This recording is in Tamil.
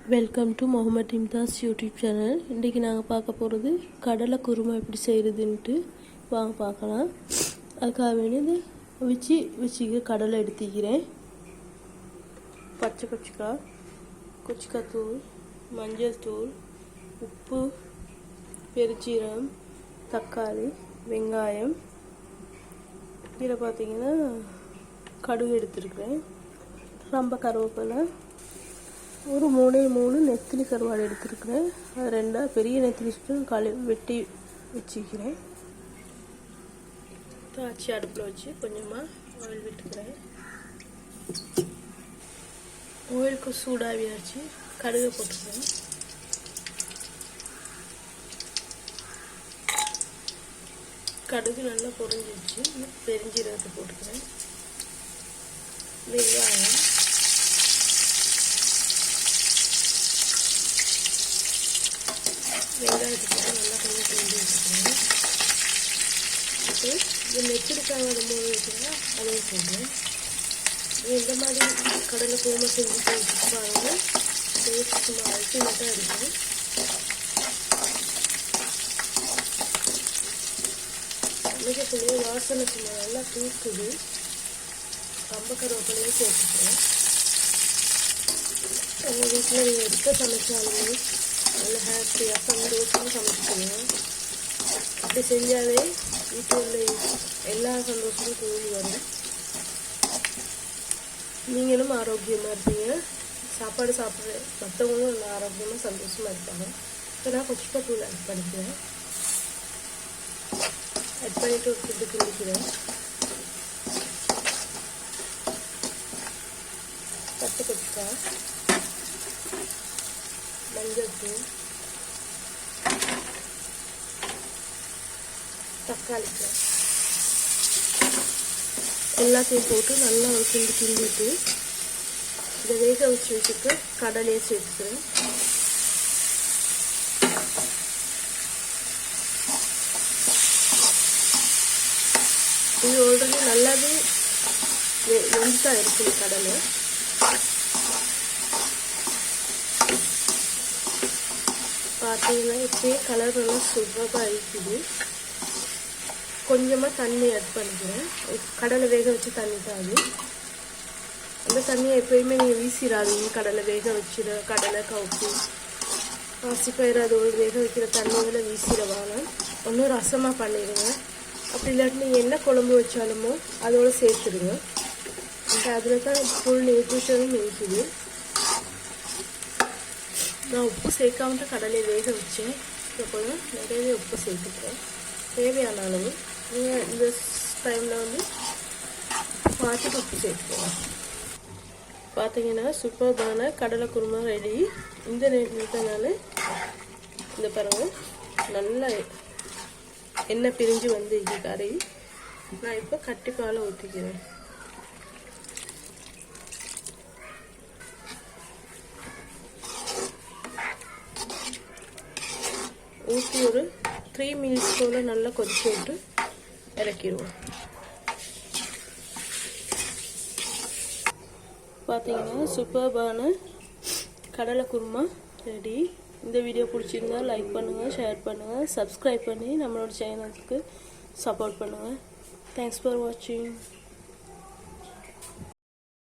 Welcome to Mohammed Imtaz YouTube channel. இன்றைக்கி நாங்கள் பார்க்க போகிறது கடலை குருமா எப்படி செய்கிறதுன்ட்டு வாங்க பார்க்கலாம். அதுக்காக வேண்டியது வச்சுக்க கடலை எடுத்துக்கிறேன். பச்சை கொச்சிக்காய் தூள், மஞ்சள் தூள், உப்பு, பெருஞ்சீரகம், தக்காளி, வெங்காயம். இதில் பார்த்தீங்கன்னா கடுகு எடுத்துருக்கிறேன், ரொம்ப கருவேப்பிலை, ஒரு 3 நெத்திலி கருவாடு எடுத்துருக்கிறேன். அது 2 பெரிய நெத்திலி சுட்டு வெட்டி வச்சுக்கிறேன். தாச்சி அடுப்பில் வச்சு கொஞ்சமாக ஆயில் விட்டுக்கிறேன். ஆயிலுக்கு சூடாகியாச்சு, கடுகை போட்டுக்கிறேன். கடுகு நல்லா பொரிஞ்சிச்சு, பெருஞ்சீரகத்தை போட்டுக்கிறேன். வெங்காயம், வெங்காயத்தை போட்டு நல்லா கொஞ்சம் கிண்டி வச்சுக்கிறேன். இந்த நெத்திலி கருவாடு மூணு வச்சுன்னா அதையும் போடுறேன். இந்த மாதிரி கடலை குருமா செஞ்சுட்டு வச்சுப்பாங்க. டேஸ்ட் சும்மா அல்டிமேட்டாக இருக்கும். சமைக்கக்கூடிய வாசனை சும்மா நல்லா தூக்குது. ரொம்ப கருவேப்பிலையும் சேர்த்துக்கிறேன். உங்கள் வீட்டில் நீங்கள் எடுக்க சமைச்சாலுமே நல்ல ஹாப்பியாக சந்தோஷமாக சமைச்சிக்கணும். அப்படி செஞ்சாலே வீட்டில் உள்ள எல்லா சந்தோஷமும் கூடி வரும். நீங்களும் ஆரோக்கியமாக இருப்பீங்க. சாப்பாடு சாப்பிட்ற மற்றவங்களும் நல்லா ஆரோக்கியமாக சந்தோஷமாக இருப்பாங்க. இப்போ நான் கொச்சிக்காய் ஆட் பண்ணிக்கிறேன். ஆட் பண்ணிவிட்டு ஒரு ஃபுட்டு கிண்டிக்கிறேன். பச்சை கொச்சிக்காய், மஞ்சள் தூள், தக்காளி எல்லாத்தையும் போட்டு நல்லா ஒரு கிண்டிட்டு இதை வேக வச்சுட்டு கடலையை சேர்த்துக்கிறேன். இது ஆல்ரெடி நல்லாவே வெந்துதான் இருக்குது கடலை. பார்த்தீங்கன்னா இப்போயே கலர் நல்லா சூப்பராக இருக்குது. கொஞ்சமாக தண்ணி ஆட் பண்ணிக்கிறேன். கடலை வேக வச்சு தண்ணி தான் அது. அந்த தண்ணியை எப்போயுமே நீங்கள் வீசிடாதீங்க. கடலை வேக வச்சுட கடலை கவுப்பு பாசிப்பயிறு அதோடு வேக வைக்கிற தண்ணிகளை வீசிடவாங்க. ஒன்றும் ரசமாக பண்ணிடுங்க. அப்படி இல்லாட்டி நீங்கள் என்ன குழம்பு வச்சாலுமோ அதோடு சேர்த்துடுங்க. அதில் தான் ஃபுல் நியூட்ரிஷனும் இருக்குது. நான் உப்பு சேர்க்காம கடலையை வேக வச்சேன். இப்போ நிறையவே உப்பு சேர்த்துக்கிறேன், தேவையான அளவு. நீங்கள் இந்த டைமில் பார்த்துட்டு உப்பு சேர்த்துக்கோங்க. பார்த்தீங்கன்னா சூப்பரான கடலை குருமா ரெடி. இந்த நேரத்தினால இந்த பாருங்க நல்லா எண்ணெய் பிரிஞ்சு வந்து கறி. நான் இப்போ கட்டிப்பால் ஊற்றிக்கிறேன். ஊற்றி ஒரு 3 மினிட்ஸ் போல் நல்லா கொதிச்சு விட்டு இறக்கிடுவோம். பார்த்தீங்கன்னா சூப்பரான கடலை குருமா ரெடி. இந்த வீடியோ பிடிச்சிருந்தா லைக் பண்ணுங்கள், ஷேர் பண்ணுங்கள், சப்ஸ்கிரைப் பண்ணி நம்மளோட சேனலுக்கு சப்போர்ட் பண்ணுங்கள். தேங்க்ஸ் ஃபார் வாட்சிங்.